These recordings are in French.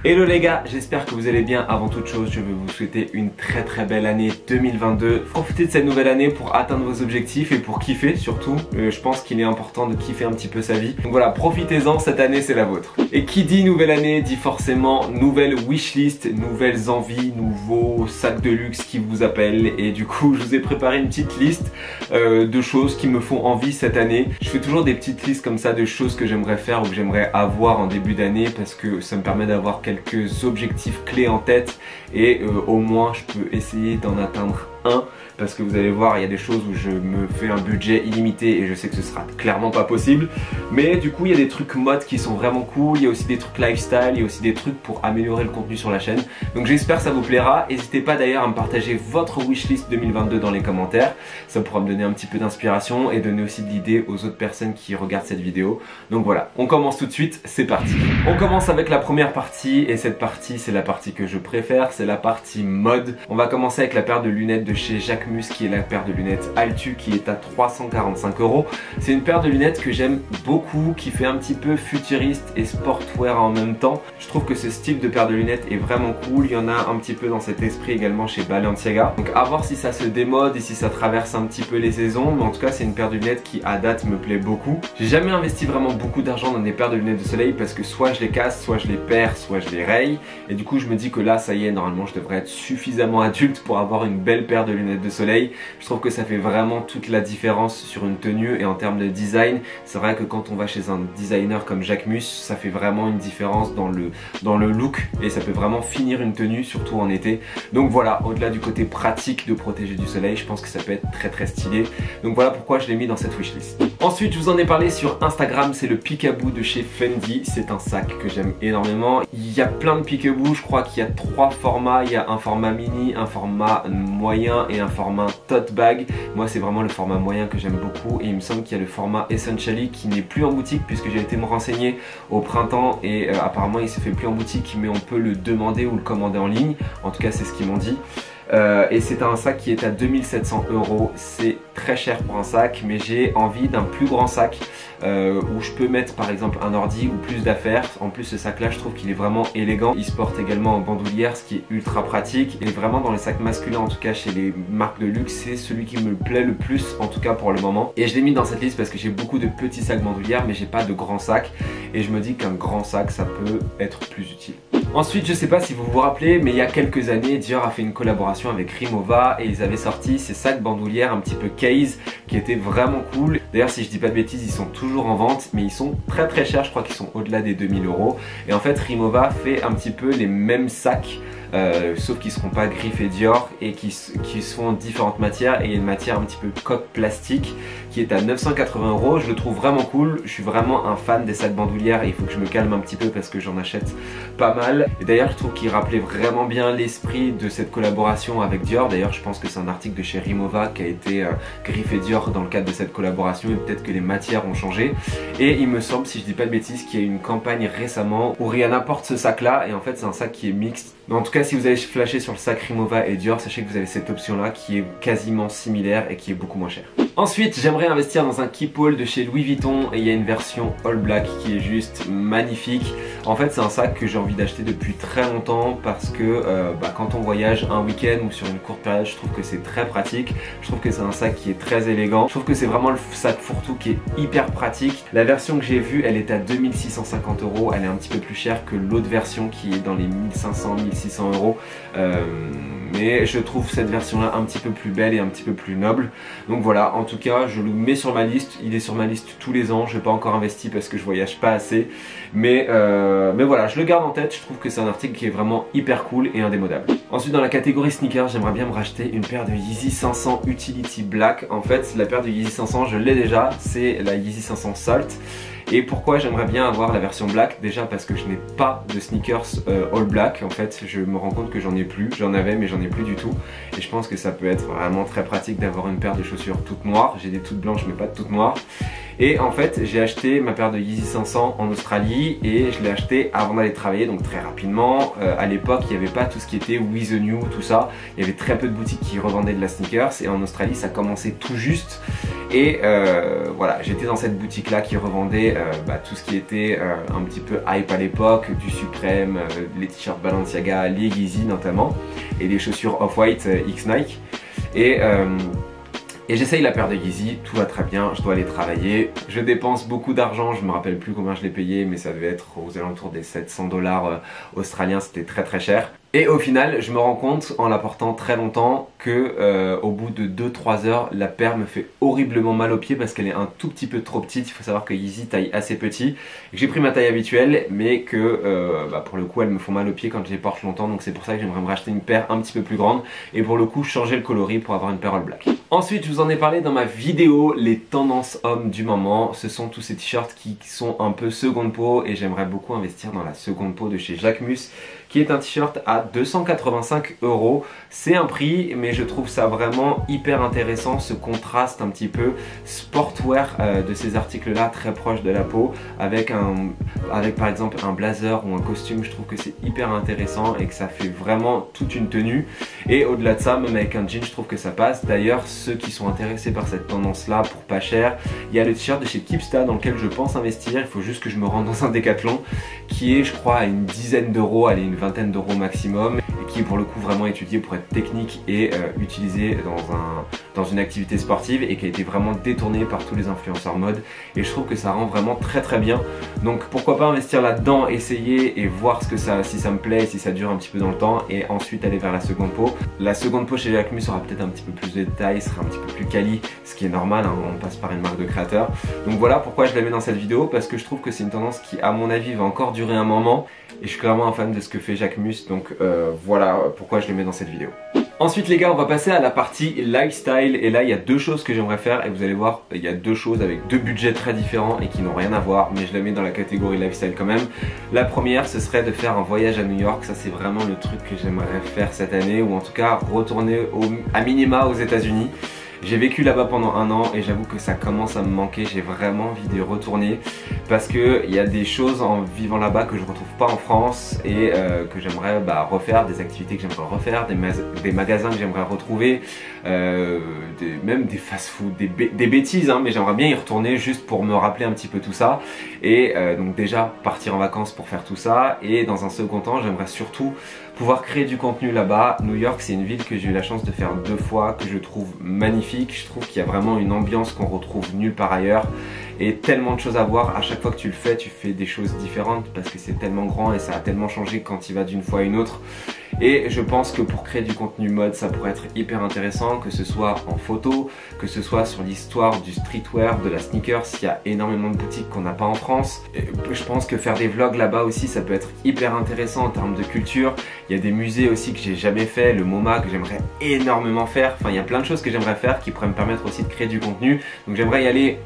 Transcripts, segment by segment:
Hello les gars, j'espère que vous allez bien. Avant toute chose, je veux vous souhaiter une très belle année 2022. Profitez de cette nouvelle année pour atteindre vos objectifs et pour kiffer surtout. Je pense qu'il est important de kiffer un petit peu sa vie. Donc voilà, profitez-en, cette année c'est la vôtre. Et qui dit nouvelle année dit forcément nouvelle wishlist, nouvelles envies, nouveaux sacs de luxe qui vous appellent. Et du coup, je vous ai préparé une petite liste de choses qui me font envie cette année. Je fais toujours des petites listes comme ça de choses que j'aimerais faire ou que j'aimerais avoir en début d'année parce que ça me permet d'avoir quelques objectifs clés en tête et au moins je peux essayer d'en atteindre un, parce que vous allez voir, il y a des choses où je me fais un budget illimité et je sais que ce sera clairement pas possible, mais du coup il y a des trucs mode qui sont vraiment cool, il y a aussi des trucs lifestyle, il y a aussi des trucs pour améliorer le contenu sur la chaîne, donc j'espère que ça vous plaira. N'hésitez pas d'ailleurs à me partager votre wishlist 2022 dans les commentaires, ça pourra me donner un petit peu d'inspiration et donner aussi de l'idée aux autres personnes qui regardent cette vidéo. Donc voilà, on commence tout de suite, c'est parti. On commence avec la première partie et cette partie c'est la partie que je préfère, c'est la partie mode. On va commencer avec la paire de lunettes de chez Jacquemus qui est la paire de lunettes Altu qui est à 345 €. C'est une paire de lunettes que j'aime beaucoup, qui fait un petit peu futuriste et sportwear en même temps. Je trouve que ce style de paire de lunettes est vraiment cool. Il y en a un petit peu dans cet esprit également chez Balenciaga. Donc à voir si ça se démode et si ça traverse un petit peu les saisons, mais en tout cas c'est une paire de lunettes qui à date me plaît beaucoup. J'ai jamais investi vraiment beaucoup d'argent dans des paires de lunettes de soleil parce que soit je les casse, soit je les perds, soit je les raye. Et du coup je me dis que là ça y est, normalement je devrais être suffisamment adulte pour avoir une belle paire de lunettes de soleil. Je trouve que ça fait vraiment toute la différence sur une tenue et en termes de design. C'est vrai que quand on va chez un designer comme Jacquemus, ça fait vraiment une différence dans le look et ça peut vraiment finir une tenue, surtout en été. Donc voilà, au-delà du côté pratique de protéger du soleil, je pense que ça peut être très stylé. Donc voilà pourquoi je l'ai mis dans cette wishlist. Ensuite, je vous en ai parlé sur Instagram, c'est le Peekaboo de chez Fendi. C'est un sac que j'aime énormément. Il y a plein de Peekaboo, je crois qu'il y a 3 formats. Il y a un format mini, un format moyen et un format tote bag. Moi c'est vraiment le format moyen que j'aime beaucoup et il me semble qu'il y a le format Essentially qui n'est plus en boutique puisque j'ai été me renseigner au printemps et apparemment il se fait plus en boutique, mais on peut le demander ou le commander en ligne. En tout cas c'est ce qu'ils m'ont dit. Et c'est un sac qui est à 2700 €. C'est très cher pour un sac, mais j'ai envie d'un plus grand sac où je peux mettre par exemple un ordi ou plus d'affaires. En plus ce sac là je trouve qu'il est vraiment élégant. Il se porte également en bandoulière, ce qui est ultra pratique. Et vraiment dans les sacs masculins, en tout cas chez les marques de luxe, c'est celui qui me plaît le plus, en tout cas pour le moment. Et je l'ai mis dans cette liste parce que j'ai beaucoup de petits sacs bandoulières, mais j'ai pas de grands sacs. Et je me dis qu'un grand sac ça peut être plus utile. Ensuite, je sais pas si vous vous rappelez, mais il y a quelques années, Dior a fait une collaboration avec Rimowa et ils avaient sorti ces sacs bandoulières un petit peu case qui étaient vraiment cool. D'ailleurs, si je dis pas de bêtises, ils sont toujours en vente, mais ils sont très chers. Je crois qu'ils sont au-delà des 2000 €. Et en fait, Rimowa fait un petit peu les mêmes sacs. Sauf qu'ils seront pas griffés Dior et qui sont en différentes matières, et il y a une matière un petit peu coque plastique qui est à 980 €. Je le trouve vraiment cool, je suis vraiment un fan des sacs bandoulières et il faut que je me calme un petit peu parce que j'en achète pas mal. Et d'ailleurs je trouve qu'il rappelait vraiment bien l'esprit de cette collaboration avec Dior. D'ailleurs je pense que c'est un article de chez Rimowa qui a été griffé Dior dans le cadre de cette collaboration et peut-être que les matières ont changé. Et il me semble, si je dis pas de bêtises, qu'il y a eu une campagne récemment où Rihanna porte ce sac là et en fait c'est un sac qui est mixte. Mais en tout cas si vous allez flasher sur le sac Rimowa et Dior, sachez que vous avez cette option là qui est quasiment similaire et qui est beaucoup moins chère. Ensuite j'aimerais investir dans un keep-all de chez Louis Vuitton et il y a une version all black qui est juste magnifique. En fait c'est un sac que j'ai envie d'acheter depuis très longtemps parce que quand on voyage un week-end ou sur une courte période, je trouve que c'est très pratique. Je trouve que c'est un sac qui est très élégant. Je trouve que c'est vraiment le sac fourre-tout qui est hyper pratique. La version que j'ai vue, elle est à 2650 €. Elle est un petit peu plus chère que l'autre version qui est dans les 1500-1600 €. Mais je trouve cette version là un petit peu plus belle et un petit peu plus noble. Donc voilà, en tout cas je le mets sur ma liste. Il est sur ma liste tous les ans. Je n'ai pas encore investi parce que je voyage pas assez, mais voilà, je le garde en tête. Je trouve que c'est un article qui est vraiment hyper cool et indémodable. Ensuite dans la catégorie sneakers, j'aimerais bien me racheter une paire de Yeezy 500 Utility Black. En fait la paire de Yeezy 500 je l'ai déjà, c'est la Yeezy 500 Salt. Et pourquoi j'aimerais bien avoir la version black? Déjà parce que je n'ai pas de sneakers all black. En fait je me rends compte que j'en ai plus. J'en avais mais j'en ai plus du tout. Et je pense que ça peut être vraiment très pratique d'avoir une paire de chaussures toutes noires. J'ai des toutes blanches mais pas de toutes noires. Et en fait j'ai acheté ma paire de Yeezy 500 en Australie et je l'ai acheté avant d'aller travailler, donc très rapidement. À l'époque il n'y avait pas tout ce qui était We The New, tout ça. Il y avait très peu de boutiques qui revendaient de la sneakers et en Australie ça commençait tout juste. Et voilà, j'étais dans cette boutique là qui revendait tout ce qui était un petit peu hype à l'époque, du Supreme, les t-shirts Balenciaga, les Yeezy notamment, et les chaussures Off-White X Nike. Et j'essaye la paire de Yeezy, tout va très bien, je dois aller travailler. Je dépense beaucoup d'argent, je me rappelle plus combien je l'ai payé, mais ça devait être aux alentours des 700 $ australiens, c'était très très cher. Et au final, je me rends compte en la portant très longtemps que au bout de 2-3 heures, la paire me fait horriblement mal aux pieds parce qu'elle est un tout petit peu trop petite. Il faut savoir que Yeezy taille assez petit, que j'ai pris ma taille habituelle, mais que pour le coup elles me font mal aux pieds quand je les porte longtemps. Donc c'est pour ça que j'aimerais me racheter une paire un petit peu plus grande et pour le coup changer le coloris pour avoir une paire all black. Ensuite, je vous en ai parlé dans ma vidéo les tendances hommes du moment. Ce sont tous ces t-shirts qui sont un peu seconde peau et j'aimerais beaucoup investir dans la seconde peau de chez Jacquemus, qui est un t-shirt à 285 €. C'est un prix, mais je trouve ça vraiment hyper intéressant, ce contraste un petit peu sportwear de ces articles là très proches de la peau avec par exemple un blazer ou un costume. Je trouve que c'est hyper intéressant et que ça fait vraiment toute une tenue. Et au-delà de ça, même avec un jean, je trouve que ça passe. D'ailleurs, ceux qui sont intéressés par cette tendance là pour pas cher, il y a le t-shirt de chez Kipsta dans lequel je pense investir. Il faut juste que je me rende dans un Décathlon qui est, je crois, à une dizaine d'euros, allez, une vingtaine d'euros maximum, et qui est pour le coup vraiment étudié pour être technique et utilisé dans une activité sportive, et qui a été vraiment détourné par tous les influenceurs mode, et je trouve que ça rend vraiment très très bien. Donc pourquoi pas investir là-dedans, essayer et voir si ça me plaît, si ça dure un petit peu dans le temps, et ensuite aller vers la seconde peau. La seconde peau chez Jacquemus aura peut-être un petit peu plus de détails, sera un petit peu plus quali, ce qui est normal, hein, on passe par une marque de créateur. Donc voilà pourquoi je la mets dans cette vidéo, parce que je trouve que c'est une tendance qui à mon avis va encore durer un moment, et je suis clairement un fan de ce que fait Jacquemus, donc voilà pourquoi je les mets dans cette vidéo. Ensuite les gars, on va passer à la partie lifestyle, et là il y a deux choses que j'aimerais faire, et vous allez voir, il y a deux choses avec deux budgets très différents et qui n'ont rien à voir, mais je la mets dans la catégorie lifestyle quand même. La première, ce serait de faire un voyage à New York. Ça c'est vraiment le truc que j'aimerais faire cette année, ou en tout cas retourner à minima aux États-Unis. J'ai vécu là-bas pendant un an et j'avoue que ça commence à me manquer. J'ai vraiment envie d'y retourner parce qu'il y a des choses en vivant là-bas que je ne retrouve pas en France, et que j'aimerais refaire, des activités que j'aimerais refaire, des magasins que j'aimerais retrouver, même des fast-food, des bêtises, hein, mais j'aimerais bien y retourner juste pour me rappeler un petit peu tout ça. Et donc déjà partir en vacances pour faire tout ça, et dans un second temps j'aimerais surtout pouvoir créer du contenu là-bas. New York, c'est une ville que j'ai eu la chance de faire 2 fois, que je trouve magnifique. Je trouve qu'il y a vraiment une ambiance qu'on retrouve nulle part ailleurs, et tellement de choses à voir. À chaque fois que tu le fais, tu fais des choses différentes parce que c'est tellement grand et ça a tellement changé quand tu y vas d'une fois à une autre. Et je pense que pour créer du contenu mode, ça pourrait être hyper intéressant, que ce soit en photo, que ce soit sur l'histoire du streetwear, de la sneakers. Il y a énormément de boutiques qu'on n'a pas en France. Et je pense que faire des vlogs là-bas aussi, ça peut être hyper intéressant en termes de culture. Il y a des musées aussi que j'ai jamais fait, le MoMA que j'aimerais énormément faire. Enfin, il y a plein de choses que j'aimerais faire qui pourraient me permettre aussi de créer du contenu. Donc j'aimerais y aller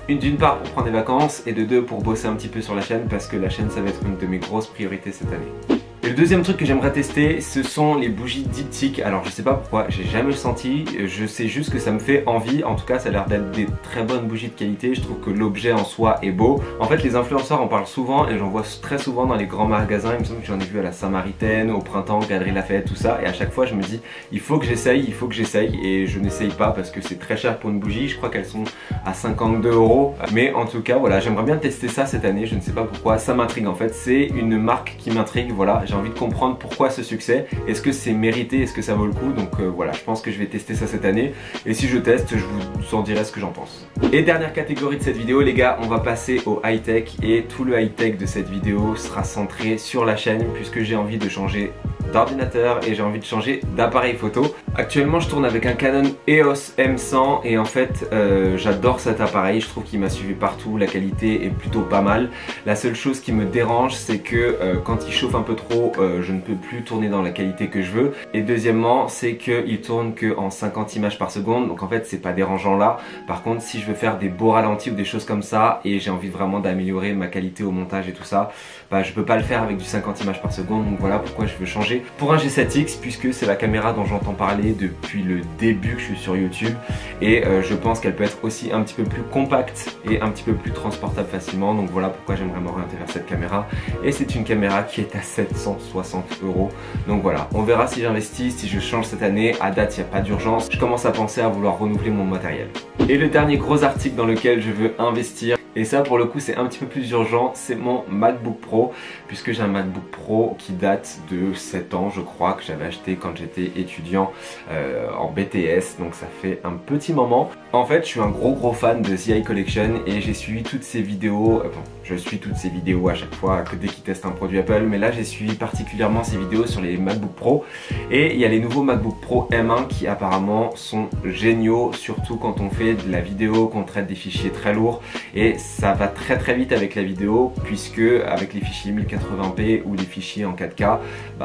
d'une part pour prendre des vacances, et de deux pour bosser un petit peu sur la chaîne, parce que la chaîne ça va être une de mes grosses priorités cette année. Et le deuxième truc que j'aimerais tester, ce sont les bougies diptyques. Alors je sais pas pourquoi, j'ai jamais senti, je sais juste que ça me fait envie. En tout cas ça a l'air d'être des très bonnes bougies de qualité. Je trouve que l'objet en soi est beau. En fait les influenceurs en parlent souvent, et j'en vois très souvent dans les grands magasins. Il me semble que j'en ai vu à la Samaritaine, au printemps, Galerie Lafayette, tout ça. Et à chaque fois je me dis, il faut que j'essaye, et je n'essaye pas parce que c'est très cher pour une bougie. Je crois qu'elles sont à 52 €. Mais en tout cas voilà, j'aimerais bien tester ça cette année. Je ne sais pas pourquoi, ça m'intrigue en fait. C'est une marque qui m'intrigue, voilà. J'ai envie de comprendre pourquoi ce succès, est-ce que c'est mérité, est-ce que ça vaut le coup. Donc voilà, je pense que je vais tester ça cette année, et si je teste, je vous en dirai ce que j'en pense. Et dernière catégorie de cette vidéo les gars, on va passer au high-tech, et tout le high-tech de cette vidéo sera centré sur la chaîne, puisque j'ai envie de changer d'ordinateur et j'ai envie de changer d'appareil photo. Actuellement je tourne avec un Canon EOS M100, et en fait j'adore cet appareil. Je trouve qu'il m'a suivi partout, la qualité est plutôt pas mal. La seule chose qui me dérange, c'est que quand il chauffe un peu trop, je ne peux plus tourner dans la qualité que je veux. Et deuxièmement, c'est qu'il tourne que en 50 images par seconde, donc en fait c'est pas dérangeant là. Par contre si je veux faire des beaux ralentis ou des choses comme ça, et j'ai envie vraiment d'améliorer ma qualité au montage et tout ça, je peux pas le faire avec du 50 images par seconde. Donc voilà pourquoi je veux changer pour un G7X, puisque c'est la caméra dont j'entends parler parler depuis le début que je suis sur YouTube et je pense qu'elle peut être aussi un petit peu plus compacte et un petit peu plus transportable facilement. Donc voilà pourquoi j'aimerais m'orienter vers cette caméra. Et c'est une caméra qui est à 760 €. Donc voilà, on verra si j'investis, si je change cette année. À date, il n'y a pas d'urgence. Je commence à penser à vouloir renouveler mon matériel. Et le dernier gros article dans lequel je veux investir, et ça pour le coup c'est un petit peu plus urgent, c'est mon MacBook Pro, puisque j'ai un MacBook Pro qui date de 7 ans je crois, que j'avais acheté quand j'étais étudiant en BTS, donc ça fait un petit moment. En fait je suis un gros fan de The Eye Collection et j'ai suivi toutes ces vidéos, je suis toutes ces vidéos à chaque fois que dès qu'ils testent un produit Apple, mais là j'ai suivi particulièrement ces vidéos sur les MacBook Pro et il y a les nouveaux MacBook Pro M1 qui apparemment sont géniaux, surtout quand on fait de la vidéo, qu'on traite des fichiers très lourds, et ça va très vite avec la vidéo puisque avec les fichiers 1080p ou les fichiers en 4K,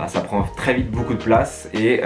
ça prend très vite beaucoup de place et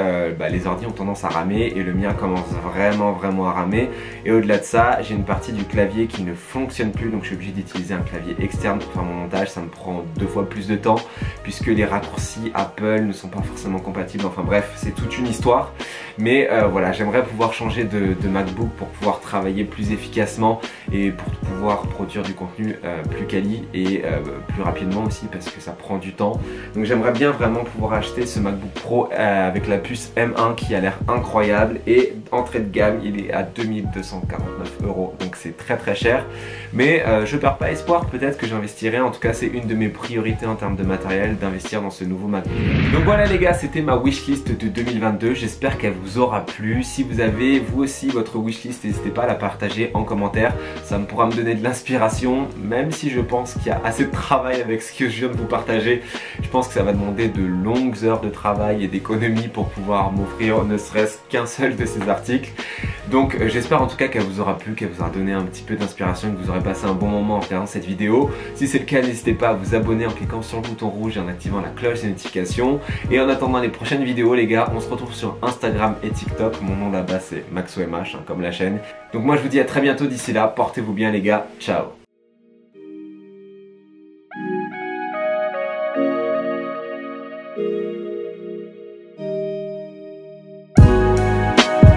les ordi ont tendance à ramer et le mien commence vraiment à ramer. Et au-delà de ça, j'ai une partie du clavier qui ne fonctionne plus, donc je suis obligé d'utiliser un clavier externe pour faire mon montage. Ça me prend 2 fois plus de temps puisque les raccourcis Apple ne sont pas forcément compatibles. Enfin bref, c'est toute une histoire. Mais voilà, j'aimerais pouvoir changer de MacBook pour pouvoir travailler plus efficacement et pour pouvoir produire du contenu plus quali et plus rapidement aussi parce que ça prend du temps. Donc j'aimerais bien vraiment pouvoir acheter ce MacBook Pro avec la puce M1 qui a l'air incroyable, et entrée de gamme il est à 2249 €, donc c'est très cher. Mais je perds pas espoir, peut-être que j'investirai. En tout cas c'est une de mes priorités en termes de matériel, d'investir dans ce nouveau MacBook. Donc voilà les gars, c'était ma wishlist de 2022, j'espère qu'elle vous aura plu. Si vous avez vous aussi votre wishlist, n'hésitez pas à la partager en commentaire, ça me pourra me donner de l'inspiration, même si je pense qu'il y a assez de travail avec ce que je viens de vous partager. Je pense que ça va demander de longues heures de travail et d'économie pour pouvoir m'offrir ne serait-ce qu'un seul de ces articles. Donc j'espère en tout cas qu'elle vous aura plu, qu'elle vous aura donné un petit peu d'inspiration, que vous aurez passé un bon moment en regardant cette vidéo. Si c'est le cas, n'hésitez pas à vous abonner en cliquant sur le bouton rouge et en activant la cloche des notifications. Et en attendant les prochaines vidéos les gars, on se retrouve sur Instagram et TikTok. Mon nom là-bas c'est MaxoMH comme la chaîne. Donc moi je vous dis à très bientôt, d'ici là, portez-vous bien les gars, ciao.